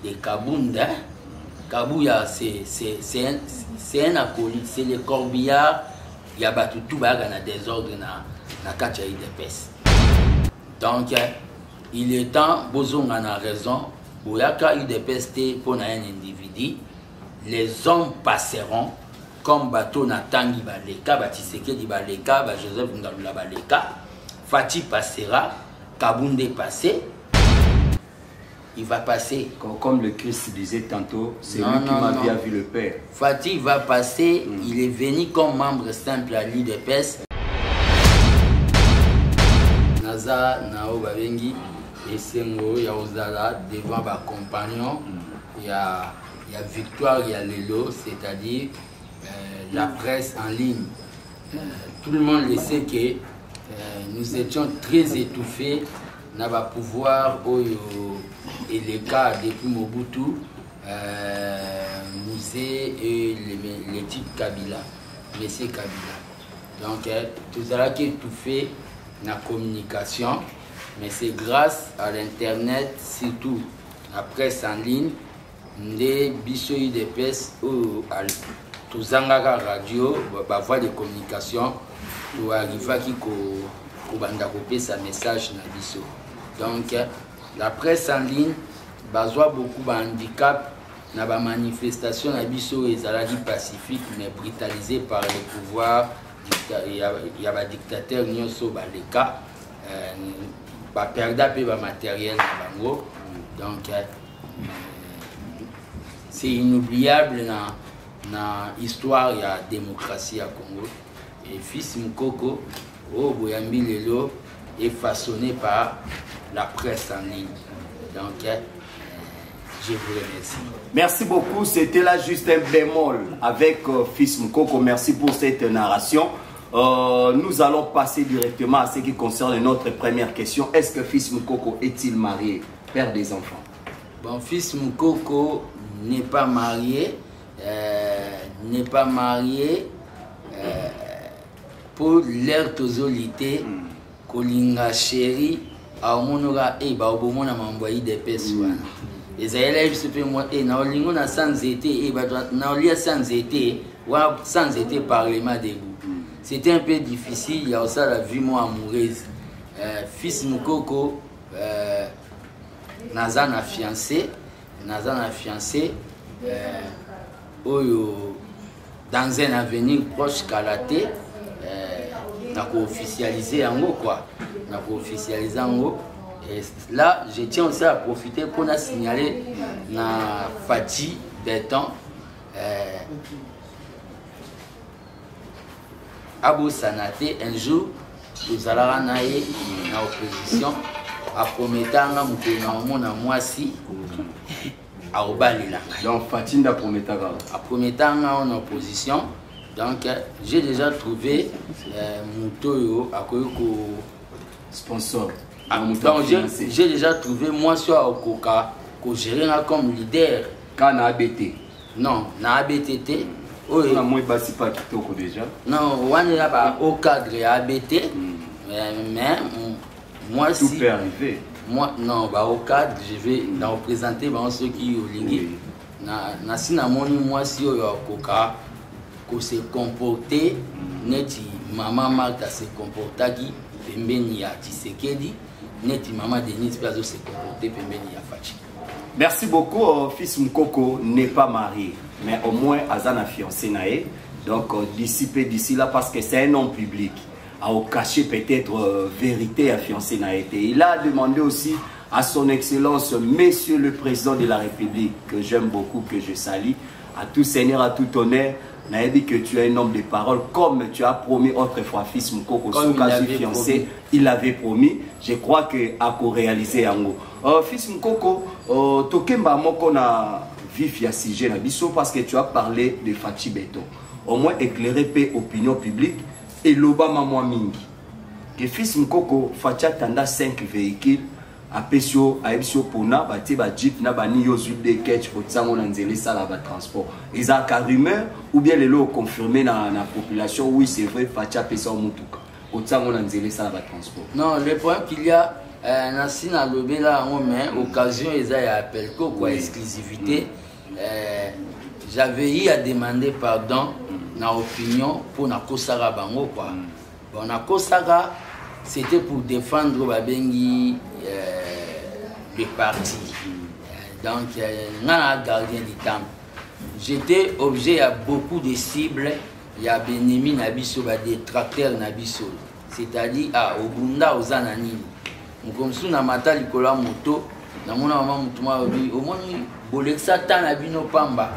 de Kabunda. Kabouya, c'est un acolyte, c'est le corbillard. Il y a tout bagana désordre na kacha UDPS. Donc, il est temps, Bozong en a raison, Boyaka UDPS pour un individu, les hommes passeront comme bateau na Tangi Baleka, Batiseke di Baleka, Joseph Ngalula Baleka, Fati passera, Kabunde passé. Il va passer. Comme le Christ disait tantôt, c'est lui qui m'a vu le Père. Fatih va passer, il est venu comme membre simple à l'UDPS. Naza, Nao Babengi, et Sengo, il y a Ozala, devant ma compagnon, il y a Victoire, il y a Lelo, c'est-à-dire la presse en ligne. Tout le monde le sait que nous étions très étouffés. N'a pas pouvoir et les cas depuis Mobutu, Musée et les types Kabila, Monsieur Kabila. Donc tout ça qui est tout fait dans la communication, mais c'est grâce à l'internet, surtout la presse en ligne, des bichos UDPS ou tout ça radio, la voie de communication, pour arriver à qui copier sa message dans biso. Donc, la presse en ligne, besoin beaucoup de handicap, dans la manifestation, la biso est pacifique, mais brutalisée par le pouvoir. Il y a des dictateurs, Baleka, perdre peu matériel. Donc, c'est inoubliable dans l'histoire de la démocratie à Congo. Et fils Mukoko, Boyambi Lelo, est façonné par la presse en ligne. Donc, je vous remercie. Merci beaucoup. C'était là juste un bémol avec Fils Mukoko. Merci pour cette narration. Nous allons passer directement à ce qui concerne notre première question. Est-ce que Fils Mukoko est-il marié, père des enfants? Bon, Fils Mukoko n'est pas marié. Pour l'air tozolité, Kolinga chéri, a monora e ba obomona mamboyi de peswana. Ezaïla se fait moi et na olingo na sans été et ba na olia sans été wa sans été parlement debout. C'était un peu difficile, il y a aussi la vie moi amoureuse. Fils Mukoko nazana fiancé, dans un avenir proche Kalaté. Officialiser en haut quoi. Officialiser en haut. Et là, je tiens aussi à profiter pour signaler na Fati Béton Abou Sanaté un jour nous allons naïe na opposition à promettant na moisi à Obalila. Donc Fati n'a promettant en opposition. Donc, j'ai déjà trouvé Moutoyo à Koyoko sponsor. Donc, j'ai déjà trouvé moi sur Okoka, que j'ai comme leader. Quand na ABT? Non, na ABTT. Oui. On a moins basi pas Kitoko déjà. Non, on est là au cadre ABT. Mais moi tout si. peut arriver. Moi, non, au cadre, je vais représenter ceux qui ont ligné. Na sinamoni moi si Okoka. Que se comporter, neti maman Martha se comporta qui pembeni ya Tshisekedi, neti maman Denise Piazo se comporter pembeni ya Fachi. Merci beaucoup. Fils Mukoko n'est pas marié, mais au moins Azana fiancé naé. Donc d'ici là parce que c'est un homme public. À cacher peut-être vérité à fiancé naé. Il a demandé aussi à son excellence, Monsieur le Président de la République, que j'aime beaucoup, que je salue, à tout seigneur, à tout honneur. N'a dit que tu es un homme de parole comme tu as promis autrefois Fils Mukoko son cas fiancé, il avait promis. Je crois que a réalisé en haut. Fils Mukoko, tokemba moko na vif ya sujet na biso parce que tu as parlé de Fati Béton. Au moins éclairer pe opinion publique et l'Obama moi mingi. Que Fils Mukoko Fati attenda 5 véhicules. Apesio aebisio pona bati ba jeep na bani yozu de ketch pour tsango na nzeli sala ba transport. Ils ont qu'à rumeur ou bien les lots confirmé dans la population oui c'est vrai Fatia pesa mutuka. Au tsango na nzeli sala ba transport. Non, le problème qu'il y a Nasi na lobé là, mais occasion ils a appel quoi exclusivité. J'avais eu à demander pardon na opinion pour na kosara bango quoi. Bon na kosara c'était pour défendre babengi le parti. Donc na gardien du temple. J'étais objet à beaucoup de cibles, il y a Benemi Nabiso, des tracteurs Nabiso. C'est-à-dire à Obunda aux Ananini. Comme si on a maté la moto, on a dit au moins Bolexa Tanabino Pamba.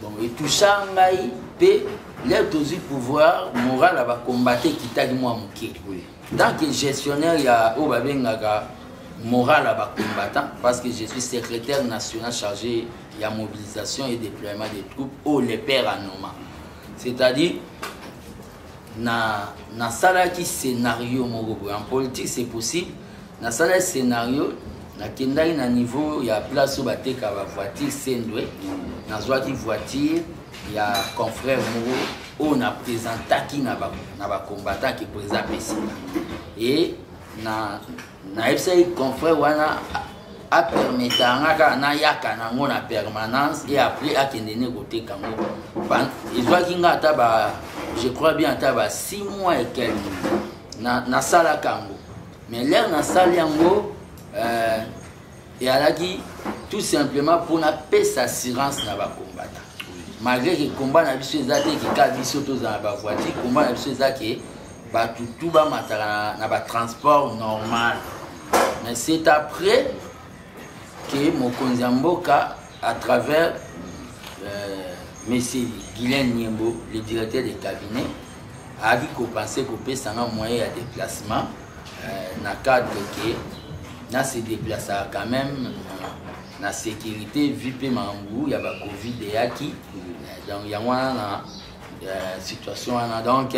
Bon, et tout ça, l'air du pouvoir moral va combattre qui t'a dit moi mon tant que gestionnaire, il y a moral à combattant parce que je suis secrétaire national chargé de la mobilisation et déploiement des troupes au les pères à Noma. C'est-à-dire, na sala qui scénario en politique c'est possible. Na sala scénario, na kendai na niveau il y a place où bateka va voiture sendwe, na zoaki voiture, il y a confrère Moro on a présenté qui na ba combattant qui présent et na FCI confrère wana a permettre na yaka na ngona permanence et après a kendene côté kango ils voient kinga taba je crois bien taba 6 mois et quelques na sala kango mais l'air na sala yango et à la qui tout simplement pour na paix assurance na ba combattant malgré que combat na biso ezate ki ka biso to za ba voiture combat na biso ezake ba tout ba matara na ba transport normal mais c'est après que Mokonzi Mboka, à travers M. Guylaine Niembo, le directeur des cabinets, a dit qu'on pensait qu'on peut s'en un moyen de déplacement. Dans le cadre que dans ces déplacements, quand même, dans la sécurité, vu que il y a la Covid et acquis. Donc, il y a une situation. Donc,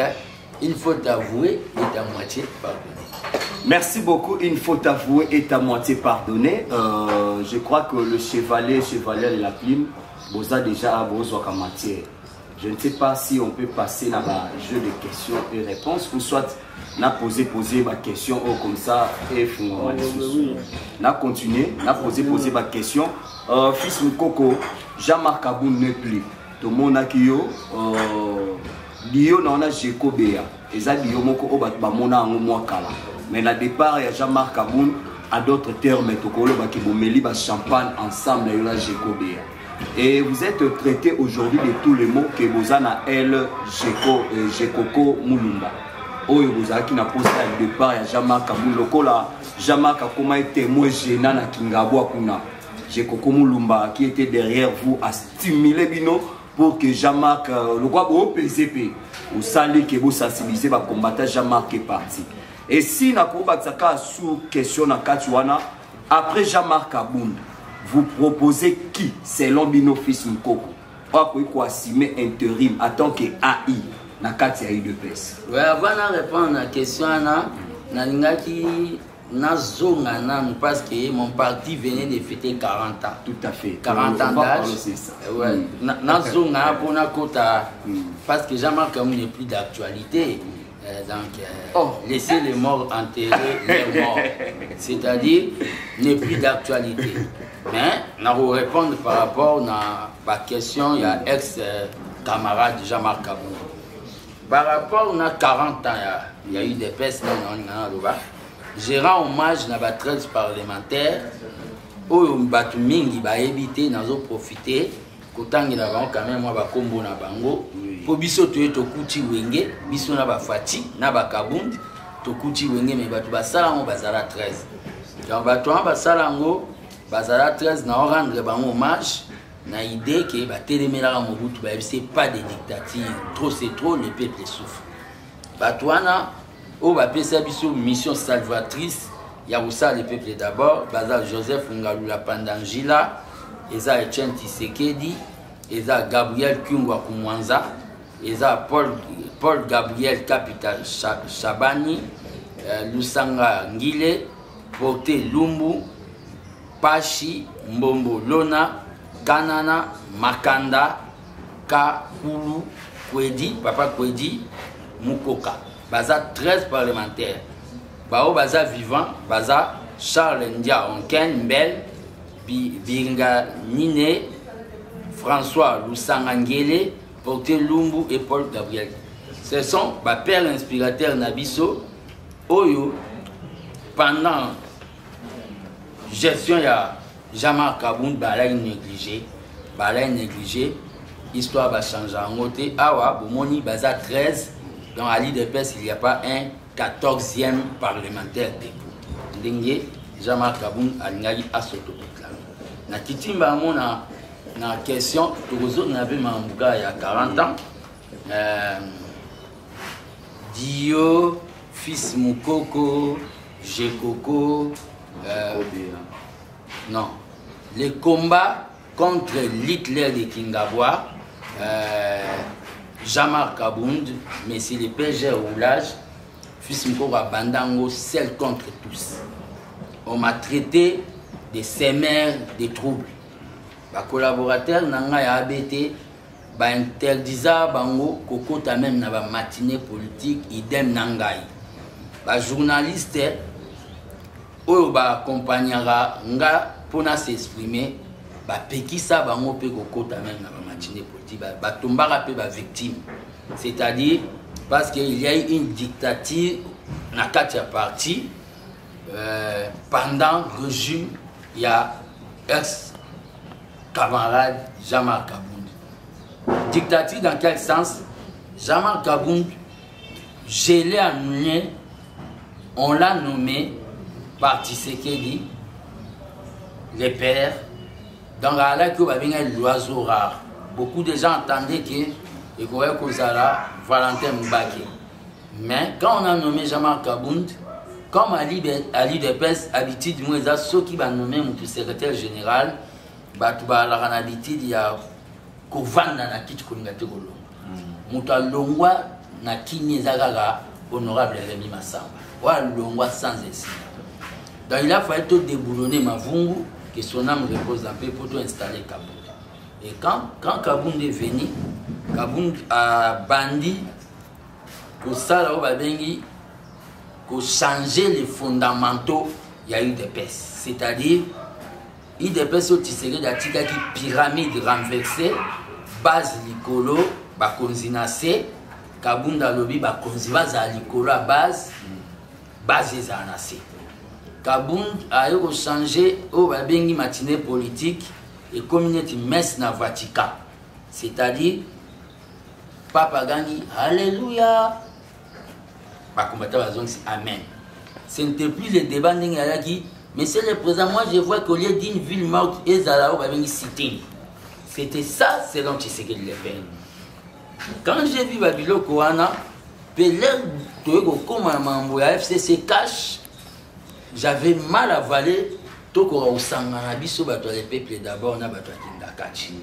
il faut avouer et à moitié pardonner. Merci beaucoup. Une faute avouée est à moitié pardonnée. Je crois que le chevalier de la plume, vous a déjà besoin en matière. Je ne sais pas si on peut passer dans le jeu de questions et réponses ou soit na poser ma question comme ça et fondre na continuer na poser ma question. Fils Mukoko, Jean-Marc Aboun n'est plus. Tout le monde a qui yo Dio na Jekobea. Eza Dio moko obatba mona ngo mwa kala. Mais au départ, il y a Jean-Marc Aboun, à d'autres termes, qui vont champagne ensemble, il y a Jekobea. Et vous êtes traité aujourd'hui de tous les mots que vous avez à elle, Jekoko Moulumba. Oh, vous avez qui n'a posé au départ, il y a Jean-Marc Aboun, Jean-Marc a comment été témoin gênant à Kingabwa Kuna. Jekoko Moulumba qui était derrière vous à stimuler Bino pour que Jean-Marc, le roi au PCP, vous saluez que vous sensibilisez, va combattre Jean-Marc est parti. Et si na kobatsaka sous question na Katuana, après Jean-Marc Aboun, vous proposez qui selon Bino Fils Mukoko? Ou quoi assumer intérim en tant que AI na Katia UDPS? Oui, avant de répondre à la question, na zonga nan parce que mon parti venait de fêter 40 ans. Tout à fait. 40 ans d'âge. Ouais. Na zonga pour na kota parce que Jean-Marc Aboun n'est plus d'actualité. Donc, laisser les morts enterrer les morts. C'est-à-dire, n'est plus d'actualité. Mais, on va répondre par rapport à la question, il y a ex-camarade Jean-Marc Aboun. Par rapport à 40 ans, il y a eu des pestes là. Je rends hommage à la 13 parlementaire où Mingi va éviter, nous avons profité. Quand il y a quand même un combo na bango. Pour biso to kuti wenge biso na ba fati na ba kabundi to kuti wenge me batu basala ngo bazala 13 donc batu basala ngo bazala 13 na rendre bango hommage na idée que ba telemela Mobutu ba c'est pas de dictature trop c'est trop le peuple souffre batu wana o ba pesa biso mission salvatrice ya usa le peuple d'abord bazal Joseph Ngalula Pandangila eza Etienne Tshisekedi eza Gabriel Kyungwa Kumwanza eza Paul Gabriel Capital Chabani, Lusanga Ngile, Porté Lumbu, Pachi, Mbombo Lona, Kanana, Makanda, Kakulu, Kwedi, Papa Kwedi, Mukoka. Baza 13 parlementaires. Bao baza vivant, baza Charles Ndia Onken Mbel, Biringa Nine, François Lusangangele, Porté Lumbu et Paul Gabriel. Ce sont les pères inspirateurs Nabiso, Oyo, pendant gestion ya Jean-Marc Kabound, balai négligé, histoire va changer en côté. Awa, Bomoni, Baza 13, dans Ali de Pes, il n'y a pas un 14e parlementaire debout. Dengue, Jean-Marc Kabound, Alingali, Asoto. Na Kitimba, na question, Togozo n'avait Mambuga il y a 40 ans. Dio, fils Moukoko, Jekoko, non. Les combats contre l'Hitler de Kingabwa, Jean-Marc Kabound, mais c'est le PG roulage, fils Moukoko Bandango, seul contre tous. On m'a traité de sémères, de troubles. Les collaborateurs n'ont pas ABT. Interdisa bango kokota même na ba matinée politique idem nangai ba journaliste oyo ba accompagnera nga pona s'exprimer ba pekisa bango pe kokota même na ba matinée politique ba tombara pe ba victime, c'est-à-dire parce qu'il y a eu une dictature na katia parti pendant le régime il y a ex camarade Jean-Marc Kabound. Dictature dans quel sens? Jean-Marc Kabound, je l'ai amené, on l'a nommé par Tshisekedi, les pères, dans la que l'oiseau rare. Beaucoup de gens entendaient que Kozala, Valentin Mbake. Mais quand on a nommé Jean-Marc Kabound, comme Ali Depes, habitude, moi, ceux qui vont nommer mon secrétaire général, la habitude, il y a Kovanda na kiti kolingate kolonga. Muta longwa na kini zagaga honorable Rémi Massamba. Wa longwa sans essayer. Donc il a fallu tout déboulonner Mavungu, que son âme repose en paix pour tout installer Kabound. Et quand Kabound est venu, Kabound a bandi que ça là va bengi que changer les fondamentaux, il y a eu des pestes. C'est-à-dire il dépêche au Tshisekedi d'atika qui pyramide renversée, base likolo, bakonzinase, Kabunda lobi bakonzivaza likolo à base ezanase. Kabound a eu changé au babengi matinée politique et communauté messe na Vatican. C'est-à-dire Papa Gangi, Alléluia. Bakombata bazong amen. Ce n'était plus le débat qui Monsieur le Président, moi je vois qu'au lieu d'une ville morte, c'était ça selon Tshisekedi le fait. Quand j'ai vu Babilo Koana, FCC cash, j'avais mal avalé. Toko Osangana biso bato les peuples d'abord na bato Kindakachi.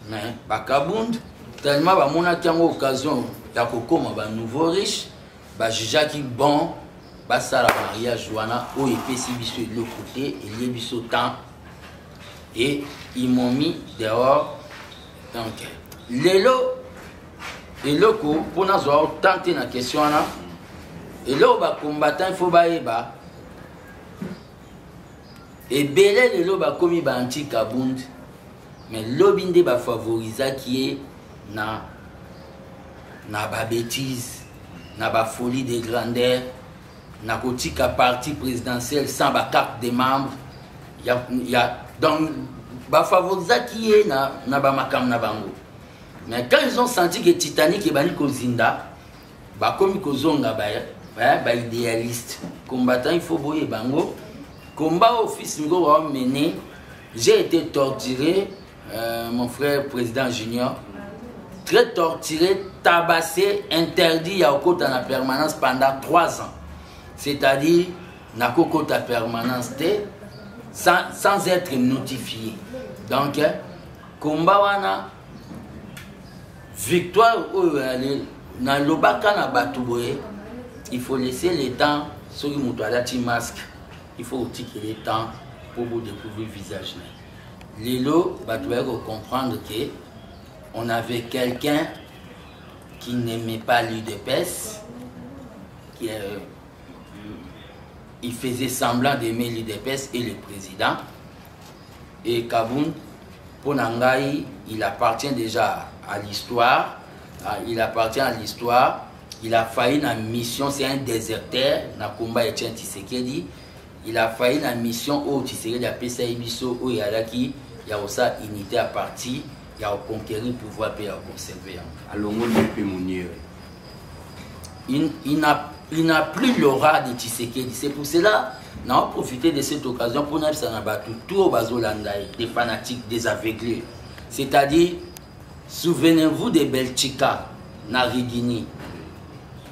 Mais Kabound, tellement ba mona kiango occasion ya kokoma ba nouveau riche, ba juja qui bon. Basa la mariage Joana, où il peut s'y biso de l'autre côté, il y a biso temps. Et ils m'ont mis dehors. Donc, l'élo, et le coup, pour nous avoir tenté la question là, et là, on va combattre, il faut baïba. Et belé, l'élo, va comme il va anti-Kabound. Mais l'obinde va favoriser qui est na bêtise, na folie de grandeur. Na kotika parti présidentiel sans ba carte des membres, il y a donc ba favoriser qui est na ba makam na bango. Mais quand ils ont senti que Titanic et bani kozinda, ba komi kozonga ba idéaliste, combattant il faut boyer bango, combat office ngo va mener. J'ai été torturé, mon frère président junior, très torturé, tabassé, interdit à côté dans la permanence pendant 3 ans. C'est-à-dire, n'a qu'au ta permanence sans être notifié. Donc, combat wana victoire na lobaka na batuboye, il faut laisser le temps sur le moutoilati masque. Il faut aussi qu'il y ait le temps pour vous découvrir le visage. Lelo batuboye comprendre que on avait quelqu'un qui n'aimait pas l'UDPS, il faisait semblant d'aimer l'IDPS et le président. Et Kabound, pour Nangaï, il appartient déjà à l'histoire. Il appartient à l'histoire. Il a failli dans la mission, c'est un déserteur, Nakumba Etienne Tshisekedi. Il a failli dans la mission où Tshisekedi a payé Ibiso, où il y a là qui, il y a aussi unité à partir, il y a conquérir le pouvoir et à conserver. Il n'a plus l'aura de Tshisekedi. C'est pour cela, nous avons profité de cette occasion pour nous battre tout au Bazolandaï, des fanatiques, des aveuglés. C'est-à-dire, souvenez-vous de Belchika, Narigini.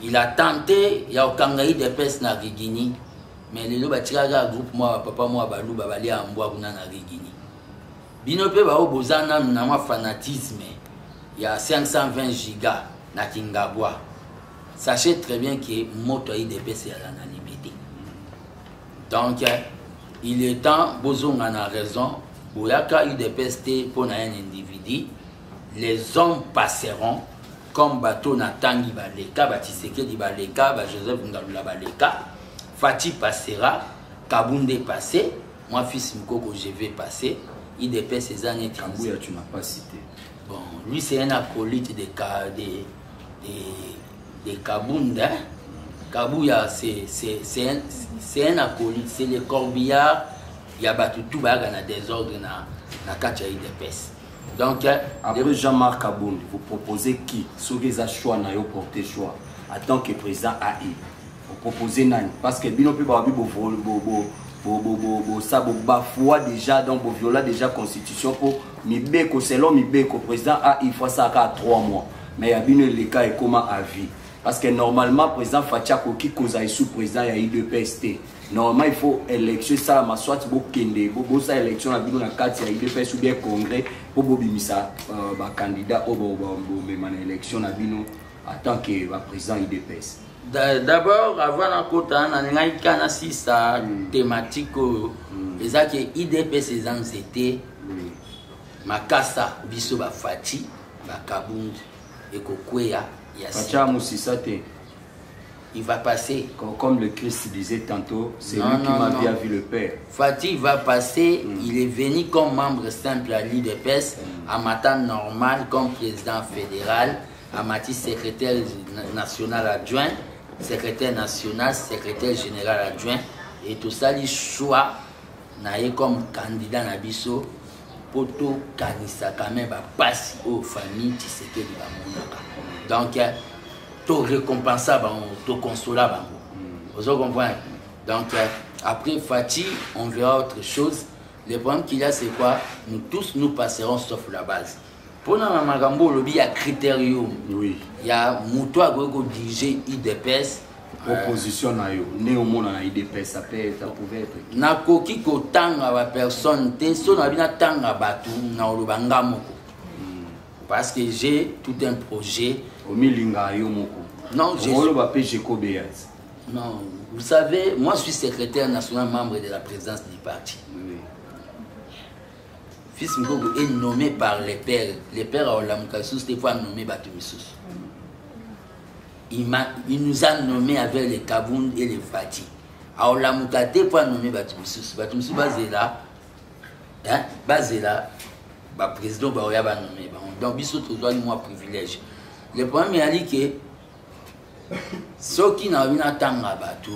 Il a tenté, il y a aucun IDPS na Rigini, mais les gens qui ont groupe moi, papa moi, balou, babali à Amboa na Rigini. Binope ba obozana na fanatisme. Il y a 520 gigas na Kingabwa. Sachez très bien que moto IDPS est à la liberté. Donc il est temps, Bozong en a raison, Boyaka IDPS pour un individu, les hommes passeront. Comme bateau na Tangi Baleka, Tshisekedi Baleka, Joseph Ngalula Baleka, Fati passera, Kabunde passé, moi fils Mukoko je vais passer, IDP ces années. Kabouya tu n'as pas cité. Bon, lui c'est un acolyte de Kabunde. Hein? Kabouya c'est un acolyte, c'est le corbillard, il y a battu tout baga na désordre na Kacha IDPS. Donc, après Jean-Marc Kabound, vous proposez qui? Ceux qui ont choix, n'ont porté choix. En tant que président AI, vous proposez Nani? Parce que Bino peut pas ça bafoua déjà donc vous violer déjà constitution pour Mibeko selon Mibeko président AI il faut ça à 3 mois. Mais il y a bien le cas et comment à vie. Parce que normalement président Fatiako qui cause sous président il y a eu de PST. Normalement, il faut élection, ça, ma soit, beaucoup ça élection, la bidon, la carte, il y a eu des ou bien congrès, pour bobimisa, candidat, au élection, la bidon, en tant que président IDPS. D'abord, avant la côte, on a eu sa thématique, les actes IDPS, c'était Makassa, Biso, Fati, Kabound, et Kokwea, Fatia Moussissate. Il va passer. Comme le Christ disait tantôt, c'est lui qui m'a bien vu le Père. Fatih va passer, il est venu comme membre simple à l'IDPS, à Matan normal comme président fédéral, à Mati secrétaire national adjoint, secrétaire national, secrétaire général adjoint, et tout ça, il choix comme candidat Nabiso, pour tout Kanisa quand même, passe aux familles qui s'étaient de la Donc, tout récompensable, tout consolable. Vous comprenez? Donc, après Fatih, on verra autre chose. Le problème qu'il y a, c'est quoi? Nous tous, nous passerons sauf la base. Pour nous, il y a critérium. Oui. Il y a Moutoua Gogo diriger IDPS. Opposition na yo, néanmoins na IDPS, ça pouvait être. Nakoki ko tanga ba personne, te so na bina tanga batu na olubanga moko. Parce que j'ai tout un projet. Non, non, vous savez, moi je suis secrétaire national membre de la présidence du parti. Oui. Fils Mgogo est nommé par les pères. Les pères à Olamukasous, des fois nommés Batumissous. Il nous a nommés avec les Kabound et les Fati. À Olamukate, des fois nommé Batumissous. Batumissous, basé là, président Baoya va nommer. Donc, bisous, tu dois moi privilège. Le problème est que ceux qui n'ont pas tanga batu,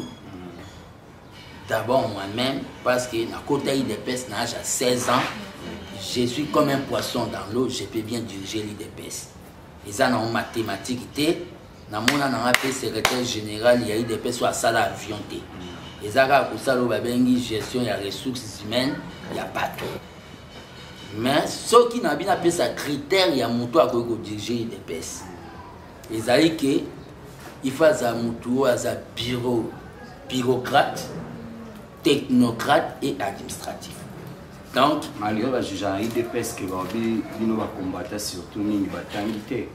d'abord moi-même, parce que na côté IDPS, à 16 ans, je suis comme un poisson dans l'eau, je peux bien diriger l'IDPS. Ils ont mathématiques, dans mon secrétaire général, il y a IDPS soit ça l'avion. Ils ont pour ça la gestion, il y a ressources humaines, il n'y a pas tout. Mais ceux qui n'ont pas sa critère, il y a mon toit qui diriger l'IDPS. Ils ont dit qu'il faut un bureaucrate, technocrate et administratif. Donc, malgré la IDPS qui va combattre surtout les batailles.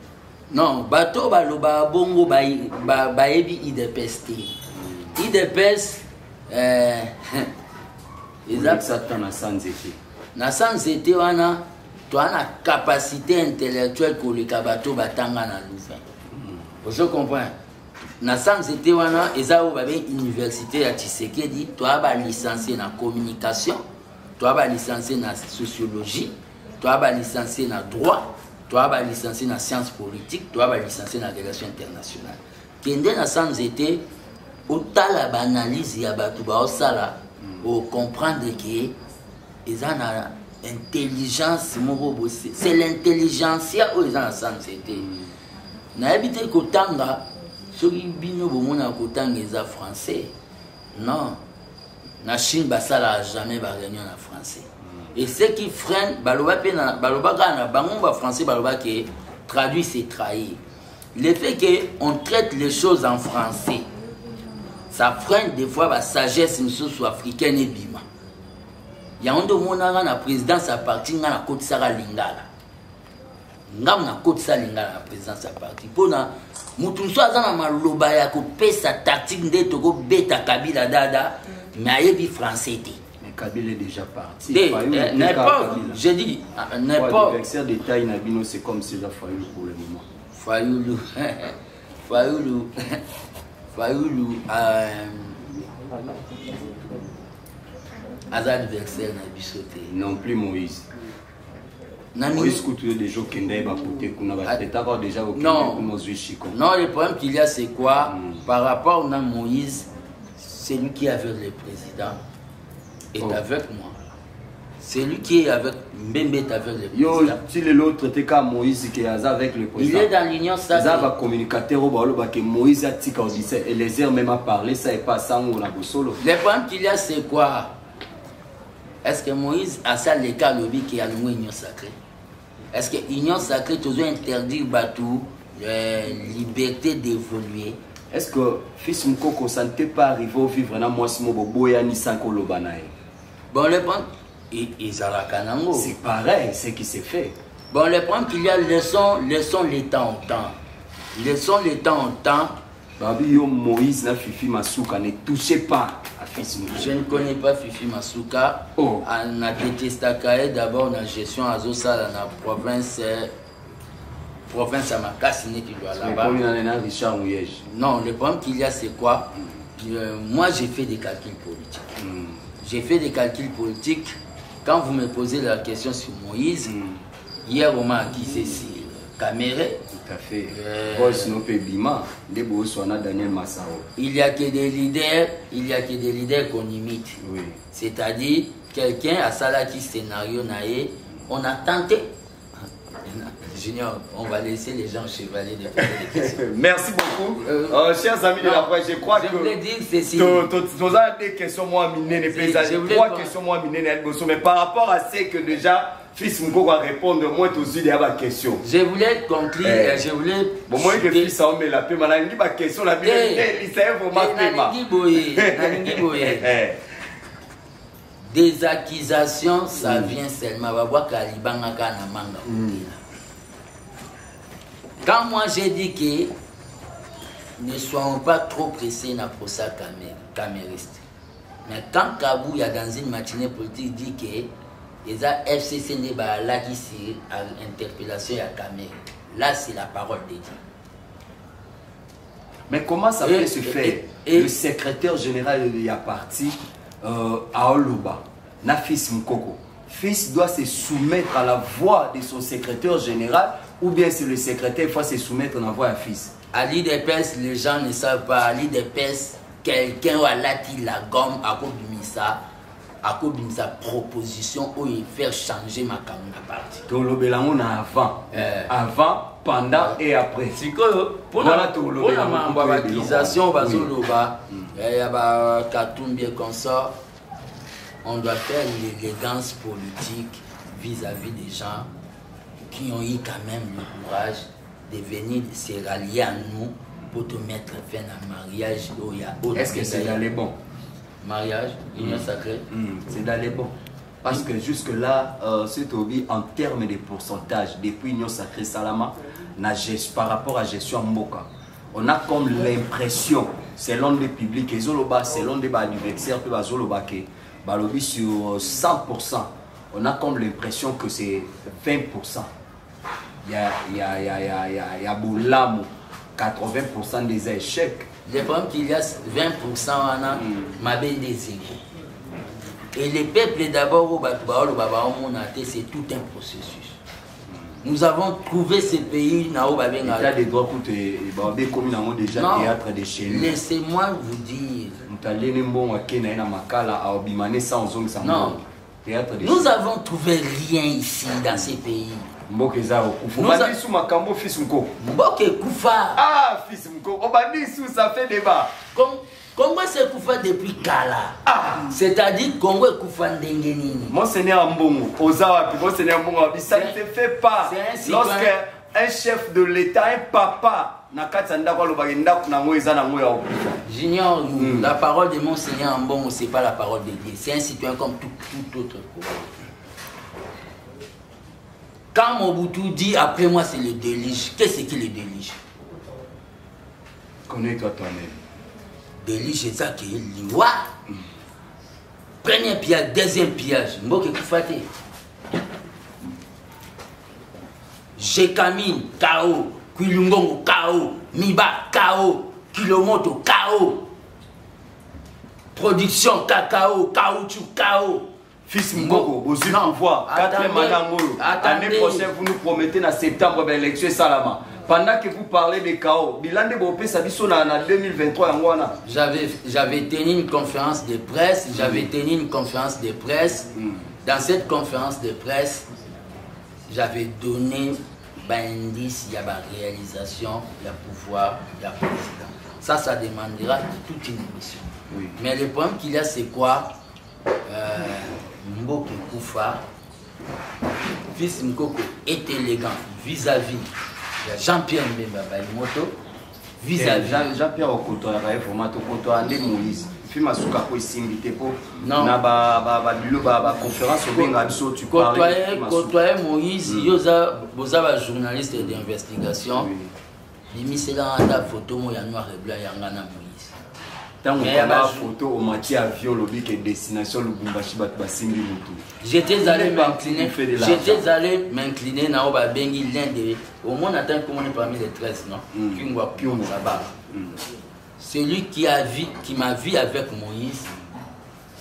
Non, bateau baloba bongo baebi IDPS. IDPS, ils ont ça dans sans effet. Na sans été wana tu as la capacité intellectuelle pour les bateaux batanga na Louvain. Vous comprenez? na sans été wana eza o babe université ya Tshisekedi toi ba licencié na communication toi ba licencié na sociologie toi ba licencié na droit toi ba licencié na sciences politiques toi ba licencié na relations internationales kende na sans été otala ba analyse ya batu ba osala o comprendre que eza na intelligence moko c'est l'intelligentsia o eza na sans été na habité kotanga soki bino bomona kotanga eza français non na Chine basala jamais ba réunion na français et ce qui freine baloba pena baloba kana bango ba français baloba que traduit c'est trahir le fait que on traite les choses en français ça freine des fois la sagesse misusu africaine et bima ya ondo monanga na présidence à parti nga na koti saka lingala ngam na koti sa lingala na présidence à parti pona mutu nso aza na maloba ya kopesa tactique nde toko beta Kabila dada mais ayebi français te mais Kabila est déjà parti n'importe j'ai dit n'importe l'adversaire de taille Nabino c'est comme César Fayoulou pour le moment Fayoulou aza adversaire na biso te non plus Moïse Moïse Koutou des gens qui n'ont pas côté qu'on a déjà non le problème qu'il y a c'est quoi par rapport à Moïse c'est lui qui est avec le président est avec moi c'est lui qui est avec Mbembe est avec le président si l'autre était comme Moïse qui est avec le président il est dans l'union sacrée ça va communicateur que Moïse a dit qu'on disait et les airs même à parler ça et pas ça on a solo le problème qu'il y a c'est quoi est-ce que Moïse a ça le cas lobby qui a l'union sacrée est-ce que l'union sacrée toujours interdit Batou liberté d'évoluer est-ce que fils Mkoko ça ne t'est pas arrivé au vivre dans moi si mon boya ni sanko lobanae bon le point c'est pareil ce qui s'est fait bon le point qu'il y a laissons les temps au temps laissons les temps au temps Babi yo Moïse na Fifi Masuka ne touchez pas à fils Mkoko je ne connais pas Fifi Masuka on a détesté d'abord la gestion à Zosa dans la province à Makassine qui doit là-bas. Non, le problème qu'il y a c'est quoi moi j'ai fait des calculs politiques. J'ai fait des calculs politiques. Quand vous me posez la question sur Moïse, hier on m'a acquis ici Caméré. Tout à fait. Il y a que des leaders qu'on imite. Oui. C'est-à-dire quelqu'un a salaki scénario naé, on a tenté. Junior, on va laisser les gens chevaliers de poser des questions. Merci beaucoup. Chers amis de la presse, je crois que... Je voulais dire ceci. Tu as des questions moins minées, trois questions moins minées, mais par rapport à ce que déjà, fils Mkoko va répondre, moi aussi, il y a ma question. Je voulais conclure, je voulais... Bon, moi, je fils ça, mais la paix, maintenant, ma question, la paix, il s'est vraiment des accusations, ça vient seulement. Quand moi j'ai dit que ne soyons pas trop pressés dans le procès camériste, mais quand Kabou y a dans une matinée politique dit que les FCC n'est pas là qui c'est à l'interpellation à Caméré, là c'est la parole de Dieu. Mais comment ça peut se faire? Le secrétaire général est parti à Oluba, na fils Mkoko. Fils doit se soumettre à la voix de son secrétaire général ou bien c'est le secrétaire il faut se soumettre à la voix à fils. À l'IDPS, les gens ne savent pas. À l'IDPS, quelqu'un a lâti la gomme à cause de sa proposition où il fait changer ma partie. Donc le bélango avant, avant, pendant et après. C'est que pour la accusation, il y a Katumbi et consort. On doit faire l'élégance politique vis-à-vis des gens qui ont eu quand même le courage de venir se rallier à nous pour te mettre fin à un mariage. Est-ce que c'est dans les bons? Mariage, union sacrée. C'est dans les bons. Parce que jusque-là, c'est en termes de pourcentage, depuis Union Sacrée Salama, par rapport à gestion Moka, on a comme l'impression, selon les publics, selon les adversaires, sur 100%, on a comme l'impression que c'est 20%. Il y a Boulamo. 80% des échecs. Le problème qu'il y a 20% en mabé des zéros. Et les peuples d'abord, c'est tout un processus. Nous avons trouvé ces pays. Il y a des droits pour déjà théâtre de chez nous. Laissez-moi vous dire. Non. Nous avons trouvé rien ici dans ces pays. Ah, fils Mko, ça fait débat. Congo c'est Koufa depuis Kala. C'est-à-dire Congo est Koufa Ndengenini. Monseigneur Mbongo, Monseigneur Mbongo, ça ne se fait pas. Lorsque un chef de l'État, un papa, J'ignore, la parole de Monseigneur Mbongo, ce n'est pas la parole de Dieu. C'est un citoyen comme tout autre. Quand Mobutu dit après moi c'est le délige, qu'est-ce qui le délige? Connais-toi toi-même. Délige, c'est ça qui est loi. Premier pillage, deuxième pillage. Mboke Koufate. Jekamine, KO. Kwilungongo, KO. Miba, KO. Kilomoto, KO. Production, cacao, caoutchouc, KO. Fils Moko, vous avez pouvoir. 4e manangolo. L'année prochaine, vous nous promettez en septembre l'élection Salama. Pendant que vous parlez de chaos, Bilande Bopé Sabiso en 2023 en Wana. J'avais tenu une conférence de presse. Dans cette conférence de presse, j'avais donné un indice, il y a la réalisation, il y a pouvoir, il y a président. Ça demandera toute une émission. Oui. Mais le problème qu'il y a, c'est quoi? Mboke Koufa, fils Mkoko est élégant vis-à-vis de Jean-Pierre Mbemba Baïmoto, vis-à-vis Jean-Pierre Okoto, Okoto, Andé Moïse. Film Asuka ko isinvité pour na conférence au Benga Biso tu côtoyer Moïse yoza boza journaliste d'investigation bimisela anda photo mo ya noir et blanc yanga na Moïse tant on a photo au Mathieu avion lobby que destination Lubumbashi bat basimbi mutu. J'étais allé m'incliner na oba bengi l'un des au moins attend comment on est parmi les 13 non Kingwa Pion là-bas. Celui qui m'a vu avec Moïse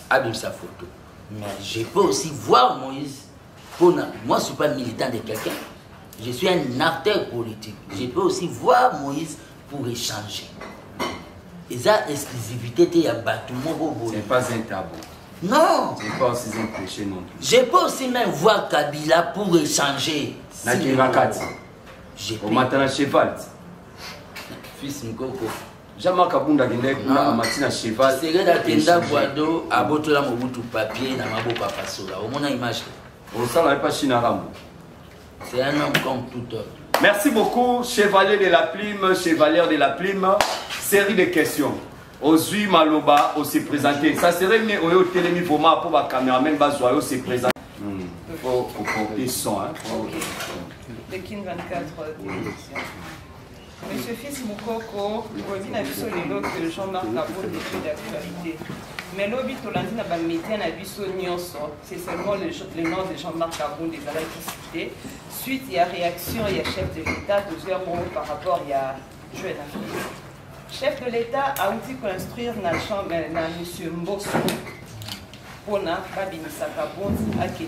a vu sa photo. Mais je peux aussi voir Moïse. Moi, je ne suis pas militant de quelqu'un. Je suis un acteur politique. Je peux aussi voir Moïse pour échanger. Et ça, exclusivité, il y a bâtiment. Ce n'est pas un tabou. Non. Ce n'est pas aussi un péché non plus. Je peux aussi même voir Kabila pour échanger. Au matin, cheval. Fils Mkoko. Jamais Kabunda Gindek, Matina cheval. C'est la Kenda Boado, à Botola Mobutu papier, na Maboka Pasola. Au moins, image. C'est un homme comme tout autre. Merci beaucoup, chevalier de la plume, chevalière de la plume. Série de questions. Ozui Maloba, on s'est présenté. Ça serait mieux au télémi pour moi, pour ma caméraman, on s'est présenté. Il faut porter son. Le Kin 24 télévision. Monsieur Fils Moukoko, Robi n'a vu sur les lots que Jean-Marc Cabo d'études d'actualité. Mais l'obit Tolandi n'a pas mis un avis sur Nyonso. C'est seulement le nom de Jean-Marc Cabo des Alliés cité. Suite, il y a réaction, il y a chef de l'État, 2 heures par rapport, il y a Joël Afrique. Chef de l'État a aussi construire dans M. Mbosso pour na Babinisaka Bondi à qui est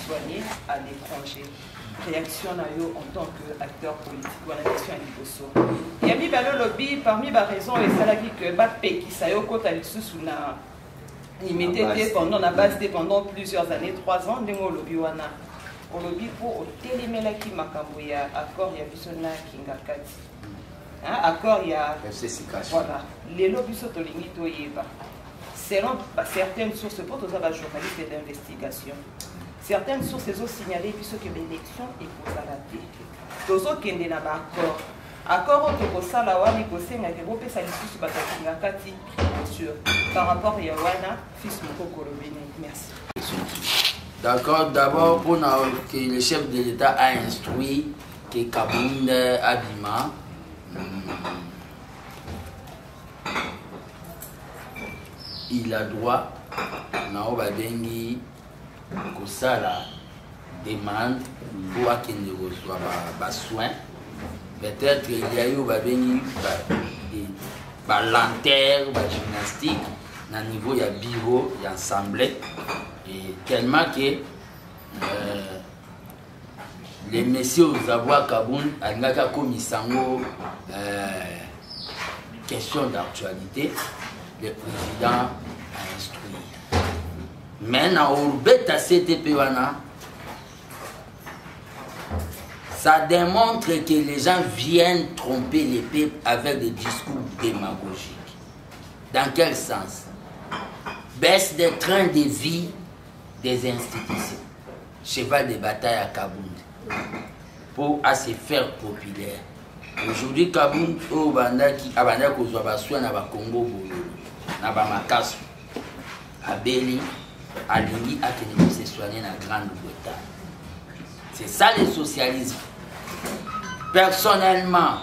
soigné à l'étranger. Réaction en tant qu'acteur politique ou à la question à Liboso. Il y a mis le lobby parmi les raisons et salariés que Bappé qui s'est au côté sous la limité pendant la base pendant plusieurs années, 3 ans, de mon lobby wana. Au lobby pour télémela qui makamboya accord il y a bisona kingakati. Accord il y a voilà les lobbies sont au limite yeba. Selon certaines sources pour tous les journalistes d'investigation. Certaines sources ont signalé que l'élection est pour la rater. Tous ceux qui ont accord. Accord au Salawani, au Sénat, et au Pesalissus, par rapport à Yawana, fils Moko merci. D'accord, d'abord, pour que le chef de l'État a instruit que Kabound Abima il a droit, Naoba Bengi, que ça la demande pour qu'il ne reçoive pas soin peut-être il y a eu l'antenne, la gymnastique, à niveau il y a bureau, il y a assemblée, et tellement que les messieurs aux avoirs Kaboun, Angaka Komisango, question d'actualité, le président a instruit. Maintenant, au bêta CTP, ça démontre que les gens viennent tromper les peuples avec des discours démagogiques. Dans quel sens? Baisse des trains de vie des institutions. Cheval de bataille à Kabound. Pour se faire populaire. Aujourd'hui, Kabound, au Banda qui a besoin de Congo, na Bamakasu, à Beli, à Lili, à Kénéko se soigner dans la Grande-Bretagne. C'est ça le socialisme. Personnellement,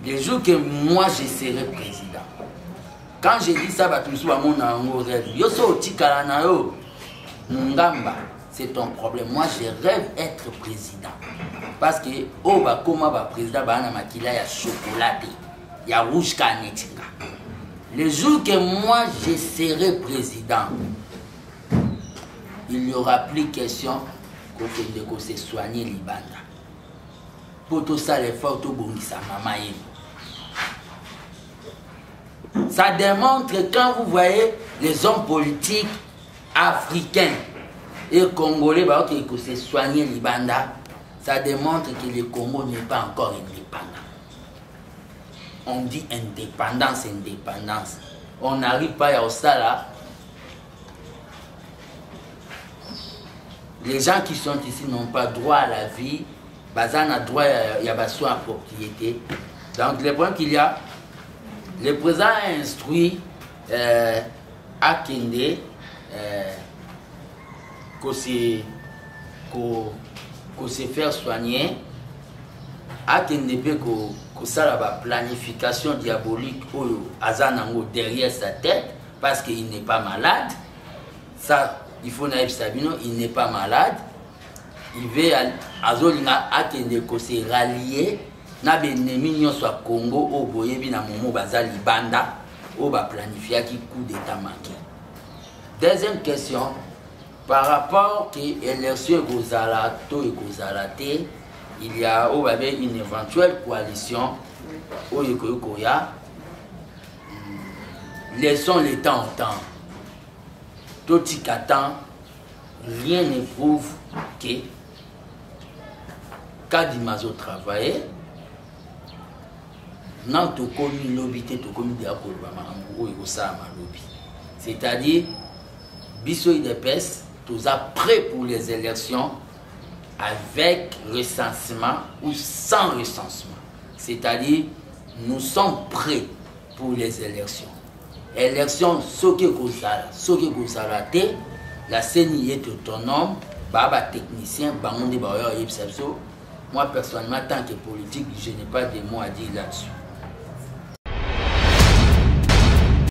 les jours que moi je serai président, quand je dis ça, c'est ton problème. Moi je rêve être président. Parce que comment président, il y a chocolat, il y a rouge canetinga. Le jour que moi je serai président, il n'y aura plus question qu'on se soigner Libanda. Pour tout ça, les fois ça démontre que quand vous voyez les hommes politiques africains et congolais qui se soigner Libanda, ça démontre que le Congo n'est pas encore indépendant. On dit indépendance, indépendance. On n'arrive pas à ça là. Les gens qui sont ici n'ont pas droit à la vie. Bazan a droit à soin à propriété. Donc le point qu'il y a, le président a instruit à Kende qu'on se faire soigner, à Kende que ça la planification diabolique derrière sa tête parce qu'il n'est pas malade. Ça, il faut naïf Sabino, il n'est pas malade. Il veut se rallier na benemi soit Congo au boyebi na momo bazali banda au ba planifier qui coup d'état manqué. Deuxième question, par rapport que l'élection Gozalato et Gozalate, il y a une éventuelle coalition au Yokoya. Laissons le temps au temps. Tout attend, rien ne prouve que Kadimazo travaille. C'est-à-dire, Bisso Idepes, tout ça prêt pour les élections avec recensement ou sans recensement. C'est-à-dire, nous sommes prêts pour les élections. Élections, ce que vous avez, la CENI est autonome, Baba technicien, Bangondi Baoya, moi personnellement, en tant que politique, je n'ai pas de mots à dire là-dessus.